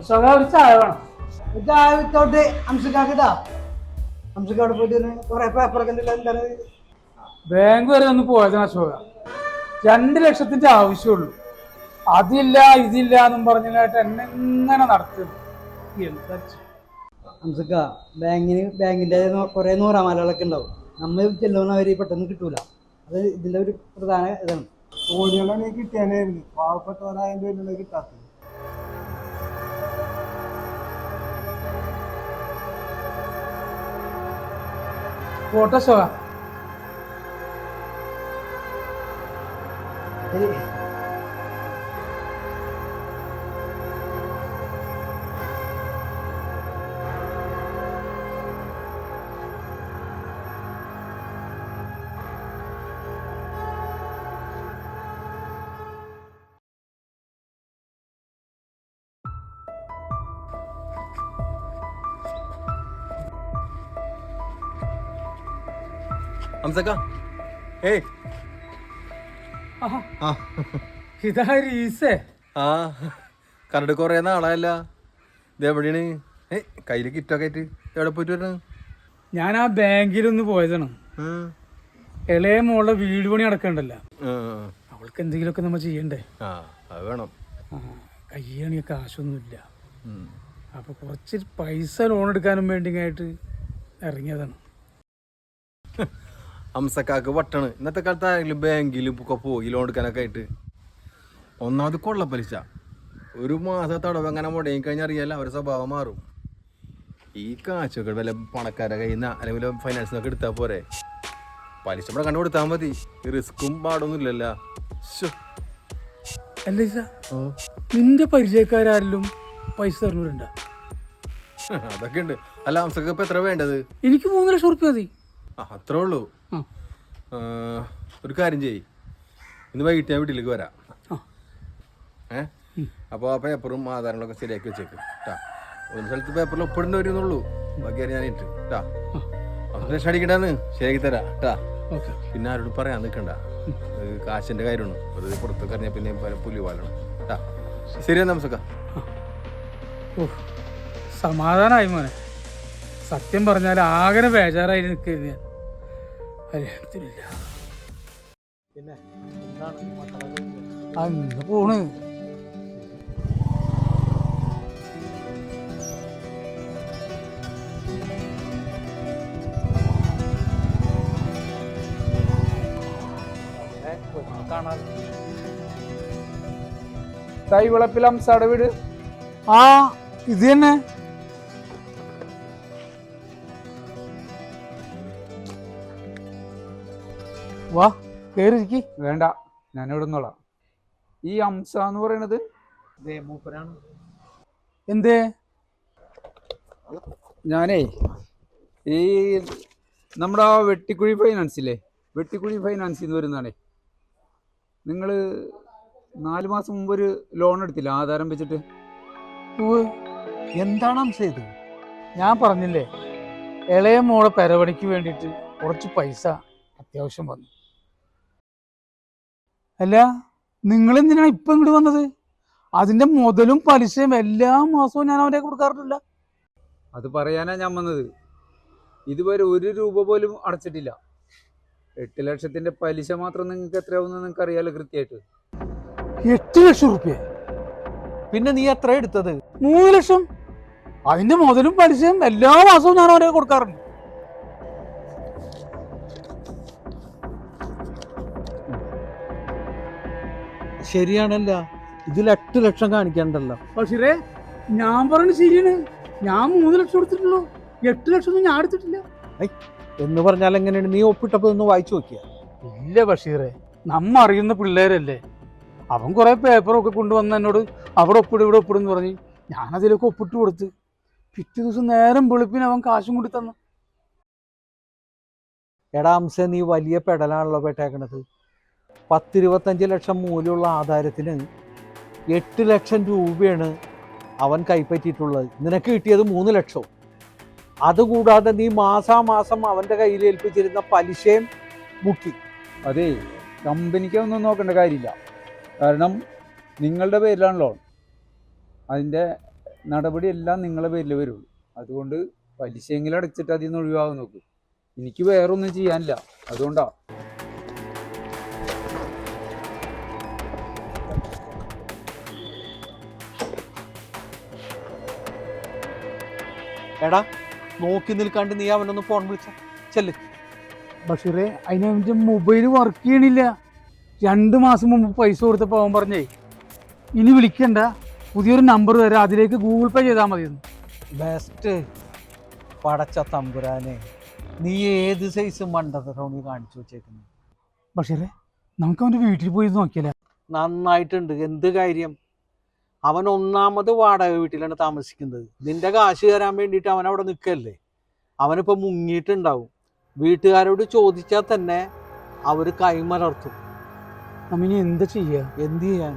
ഒരു ചായ വേണം. ചായ വിത്തോട്ട് അംശക്കാക്കിട്ടാ. അംശക്കാട് പോയിട്ട് കുറെ പേപ്പറൊക്കെ എന്താണ് ബാങ്ക് വരെ ഒന്ന് പോയത് അശോക. 2 ലക്ഷത്തിന്റെ ആവശ്യമുള്ളൂ. അതില്ല ഇതില്ല എന്നും പറഞ്ഞായിട്ട് എന്നെ ഇങ്ങനെ നടത്തുന്നു. എന്താ അംശക്ക ബാങ്കിന്റെ കുറെ നൂറാമാലകളൊക്കെ ഉണ്ടാവും. നമ്മൾ ചെല്ലുന്നവര് പെട്ടെന്ന് കിട്ടൂല. അത് ഇതിന്റെ ഒരു പ്രധാന ഇതാണ്. കോടികളാണ് കിട്ടിയാനായിരുന്നു, പാവപ്പെട്ടവരായതിന്റെ കിട്ടാത്തത്. പോട്ടെ അശോക. ഹംസക്ക, ഏയ് ഇതാ രീസേ. ആ കറണ്ട് കൊറേ നാളായല്ല. ഇത് എവിടെയാണ്? കയ്യില് കിറ്റൊക്കെ ആയിട്ട് എവിടെ പോയിട്ട് വരണ? ഞാൻ ആ ബാങ്കിലൊന്ന് പോയതാണ്. ഇളയ മോളുടെ വീട് പണി നടക്കണ്ടല്ലോ, അവൾക്ക് എന്തെങ്കിലുമൊക്കെ നമ്മൾ ചെയ്യണ്ടേ? അത് വേണം. കയ്യാണെങ്കിൽ കാശൊന്നുമില്ല. അപ്പൊ കുറച്ച് പൈസ ലോൺ എടുക്കാനും വേണ്ടിയായിട്ട് ഇറങ്ങിയതാണ്. ഹംസക്കാക്ക് വട്ടാണ്. ഇന്നത്തെ കാലത്ത് ആരെങ്കിലും ബാങ്കിലും ഒക്കെ പോയി ലോൺ എടുക്കാനൊക്കെ ആയിട്ട്. ഒന്നാമത് കൊള്ള പലിശ. ഒരു മാസം തടവ് അങ്ങനെ മുടങ്ങി കഴിഞ്ഞാൽ അറിയാല്ല, അവരുടെ സ്വഭാവം മാറും. ഈ കാശൊക്കെ വല്ല പണക്കാരെ കയ്യിൽ നിന്ന് അല്ലെങ്കിൽ ഫൈനാൻസിനൊക്കെ എടുത്താൽ പോരെ. പലിശ ഇവിടെ കണ്ടു കൊടുത്താൽ മതി. റിസ്ക്കും പാടൊന്നും ഇല്ലല്ലോ. അല്ല നിന്റെ പരിചയക്കാരും പൈസ തരുന്നുണ്ട? അതൊക്കെ ഉണ്ട്. അല്ല ഹംസക്ക് ഇപ്പൊ എത്ര വേണ്ടത്? എനിക്ക് 3 ലക്ഷം റുപ്യ മതി. അത്രേ ഉള്ളൂ. ഒരു കാര്യം ചെയ്യ്, ഇന്ന് വൈകിട്ട് ഞാൻ വീട്ടിലേക്ക് വരാം. അപ്പോൾ ആ പേപ്പറും ആധാരങ്ങളൊക്കെ ശരിയാക്കി വെച്ചേക്ക് കേട്ടാ. ഒരു സ്ഥലത്ത് പേപ്പറിൽ ഒപ്പിടേണ്ടി വരുന്നുള്ളൂ, ബാക്കി ഞാൻ ഇട്ട് കേട്ടാ. അപ്പം ലക്ഷം അടിക്കണ്ടെന്ന് ശരിയാക്കി തരാം കേട്ടാ. പിന്നെ ആരോടും പറയാൻ നിൽക്കണ്ട, കാശിൻ്റെ കാര്യമാണ്. അത് പുറത്തൊക്കെ അറിഞ്ഞാൽ പിന്നെ പുലി വാലണം കേട്ടാ. ശരിയാ നമസ്കാരം. സമാധാനമായി മോനെ. സത്യം പറഞ്ഞാൽ ആകെ ബേജാറായി നിൽക്കുന്നത് ഞാൻ. പിന്നെ എന്താണ് അന്ന് പോണ്. തൈവിളപ്പിൽ ഹംസയുടെ വീട്? ആ ഇത് തന്നെ. വാ കേറിയിരിക്കി. വേണ്ട, ഞാനിവിടെ നിന്നോളാം. ഈ ഹംസ എന്ന് പറയണത് മൂപ്പരാണ്. എന്തേ? ഞാനേ ഈ നമ്മുടെ ആ വെട്ടിക്കുഴി ഫൈനാൻസില്ലേ, വെട്ടിക്കുഴി ഫൈനാൻസിൽ നിന്ന് വരുന്നതാണേ. നിങ്ങൾ 4 മാസം മുമ്പ് ഒരു ലോൺ എടുത്തില്ല ആധാരം വെച്ചിട്ട്? എന്താണ് ഹംസ ഇത്? ഞാൻ പറഞ്ഞില്ലേ, ഇളയ മോളെ പെരപണിക്ക് വേണ്ടിയിട്ട് കുറച്ച് പൈസ അത്യാവശ്യം വന്നു. അല്ല നിങ്ങളെന്തിനാണ് ഇപ്പം ഇങ്ങോട്ട് വന്നത്? അതിന്റെ മുതലും പലിശയും എല്ലാ മാസവും ഞാൻ അവരെ കൊടുക്കാറില്ല. അത് പറയാനാ ഞാൻ വന്നത്. ഇതുവരെ 1 രൂപ പോലും അടച്ചിട്ടില്ല. 8 ലക്ഷത്തിന്റെ പലിശ മാത്രം നിങ്ങൾക്ക് എത്രയാവുന്ന നിങ്ങൾക്ക് അറിയാലോ കൃത്യമായിട്ട്. 8 ലക്ഷം റുപ്യ? പിന്നെ നീ എത്ര എടുത്തത്? 3 ലക്ഷം. അതിന്റെ മുതലും പലിശയും എല്ലാ മാസവും ഞാൻ അവരെ കൊടുക്കാറുണ്ട്. ശരിയാണല്ല, ഇതിൽ 8 ലക്ഷം കാണിക്കണ്ടല്ലോ. പക്ഷേ ഞാൻ പറഞ്ഞത് ശരിയാണ്. ഞാൻ 3 ലക്ഷം എടുത്തിട്ടുള്ളൂ, 8 ലക്ഷം ഒന്നും ഞാൻ എടുത്തിട്ടില്ല. എന്ന് പറഞ്ഞാൽ എങ്ങനെയാണ്? നീ ഒപ്പിട്ടപ്പോ ഒന്ന് വായിച്ചു നോക്കിയ? ഇല്ല ബഷീറെ, നമ്മ അറിയുന്ന പിള്ളേരല്ലേ. അവൻ കുറെ പേപ്പറൊക്കെ കൊണ്ടുവന്ന് എന്നോട് അവിടെ ഒപ്പിടും ഇവിടെ ഒപ്പിടുന്ന് പറഞ്ഞ് ഞാനതിലൊക്കെ ഒപ്പിട്ട് കൊടുത്ത് പിറ്റേ ദിവസം നേരം വെളുപ്പിന് അവൻ കാശും കൂടി തന്നു. എടാ ഹംസ, നീ വലിയ പെടലാണല്ലോ പെട്ടേക്കണത്. 10-25 ലക്ഷം മൂല്യമുള്ള ആധാരത്തിന് 8 ലക്ഷം രൂപയാണ് അവൻ കൈപ്പറ്റിയിട്ടുള്ളത്. നിനക്ക് കിട്ടിയത് 3 ലക്ഷം. അതുകൂടാതെ നീ മാസാമാസം അവൻ്റെ കയ്യിൽ ഏൽപ്പിച്ചിരുന്ന പലിശയും മുക്കി. അതേ, കമ്പനിക്കൊന്നും നോക്കേണ്ട കാര്യമില്ല. കാരണം നിങ്ങളുടെ പേരിലാണ് ലോൺ. അതിൻ്റെ നടപടി എല്ലാം നിങ്ങളെ പേരിൽ വരുള്ളൂ. അതുകൊണ്ട് പലിശയെങ്കിലും അടച്ചിട്ട് അതിൽ നിന്ന് ഒഴിവാകാൻ നോക്കും. എനിക്ക് വേറെ ഒന്നും ചെയ്യാനില്ല, അതുകൊണ്ടാ. എടാ നോക്കി നിൽക്കാണ്ട് നീ അവനൊന്ന് ഫോൺ വിളിച്ച ചെല്ല്. ബഷീറെ അതിനവൻ്റെ മൊബൈൽ വർക്ക് ചെയ്യണില്ല. 2 മാസം മുമ്പ് പൈസ കൊടുത്തപ്പോൾ അവൻ പറഞ്ഞേ ഇനി വിളിക്കണ്ട, പുതിയൊരു നമ്പർ തരാം, അതിലേക്ക് ഗൂഗിൾ പേ ചെയ്താൽ മതിയെന്ന്. ബെസ്റ്റ് പടച്ച തമ്പുരാനെ, നീ ഏത് സൈസ് മണ്ടത്തരമാണ് കാണിച്ചു വെച്ചേക്കുന്നത്. ബഷീറെ നമുക്ക് അവൻ്റെ വീട്ടിൽ പോയി നോക്കിയാലേ? നന്നായിട്ടുണ്ട്. എന്ത് കാര്യം? അവൻ ഒന്നാമത് വാടക വീട്ടിലാണ് താമസിക്കുന്നത്. നിന്റെ കാശ് തരാൻ വേണ്ടിയിട്ട് അവൻ അവിടെ നിൽക്കല്ലേ. അവനിപ്പോൾ മുങ്ങിയിട്ടുണ്ടാവും. വീട്ടുകാരോട് ചോദിച്ചാൽ തന്നെ അവർ കൈമലർത്തും. നമ്മിനി എന്ത് ചെയ്യുക? എന്ത് ചെയ്യാൻ?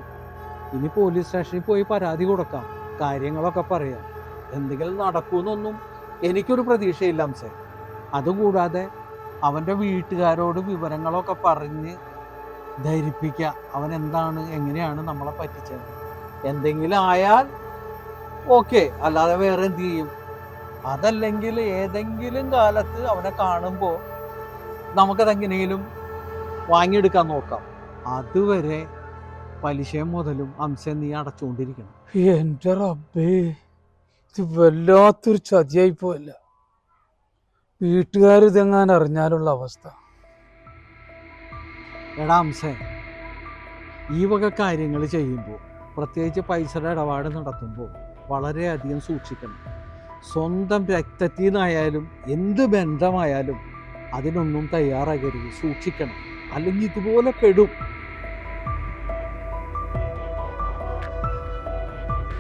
ഇനി പോലീസ് സ്റ്റേഷനിൽ പോയി പരാതി കൊടുക്കാം, കാര്യങ്ങളൊക്കെ പറയാം. എന്തെങ്കിലും നടക്കുമെന്നൊന്നും എനിക്കൊരു പ്രതീക്ഷയില്ല അംസേ. അതുകൂടാതെ അവൻ്റെ വീട്ടുകാരോട് വിവരങ്ങളൊക്കെ പറഞ്ഞ് ധരിപ്പിക്കുക അവൻ എന്താണ് എങ്ങനെയാണ് നമ്മളെ പറ്റിച്ചത്. എന്തെങ്കിലും ആയാൽ ഓക്കെ, അല്ലാതെ വേറെ എന്ത് ചെയ്യും? അതല്ലെങ്കിൽ ഏതെങ്കിലും കാലത്ത് അവനെ കാണുമ്പോൾ നമുക്കതെങ്ങനെയും വാങ്ങിയെടുക്കാൻ നോക്കാം. അതുവരെ പലിശയും മുതലും അംശം നീ അടച്ചുകൊണ്ടിരിക്കണം. എൻ്റെ റബ്ബേ, ഇത് വല്ലാത്തൊരു ചതിയായി പോയല്ല. വീട്ടുകാർ ഇതെങ്ങാൻ അറിഞ്ഞാലുള്ള അവസ്ഥ. എടാ അംശേ, ഈ വക കാര്യങ്ങൾ ചെയ്യുമ്പോൾ, പ്രത്യേകിച്ച് പൈസയുടെ ഇടപാട് നടത്തുമ്പോൾ വളരെയധികം സൂക്ഷിക്കണം. സ്വന്തം രക്തത്തിൽ നിന്നായാലും എന്ത് ബന്ധമായാലും അതിനൊന്നും തയ്യാറാകരുത്, സൂക്ഷിക്കണം. അല്ലെങ്കിൽ ഇതുപോലെ പെടും.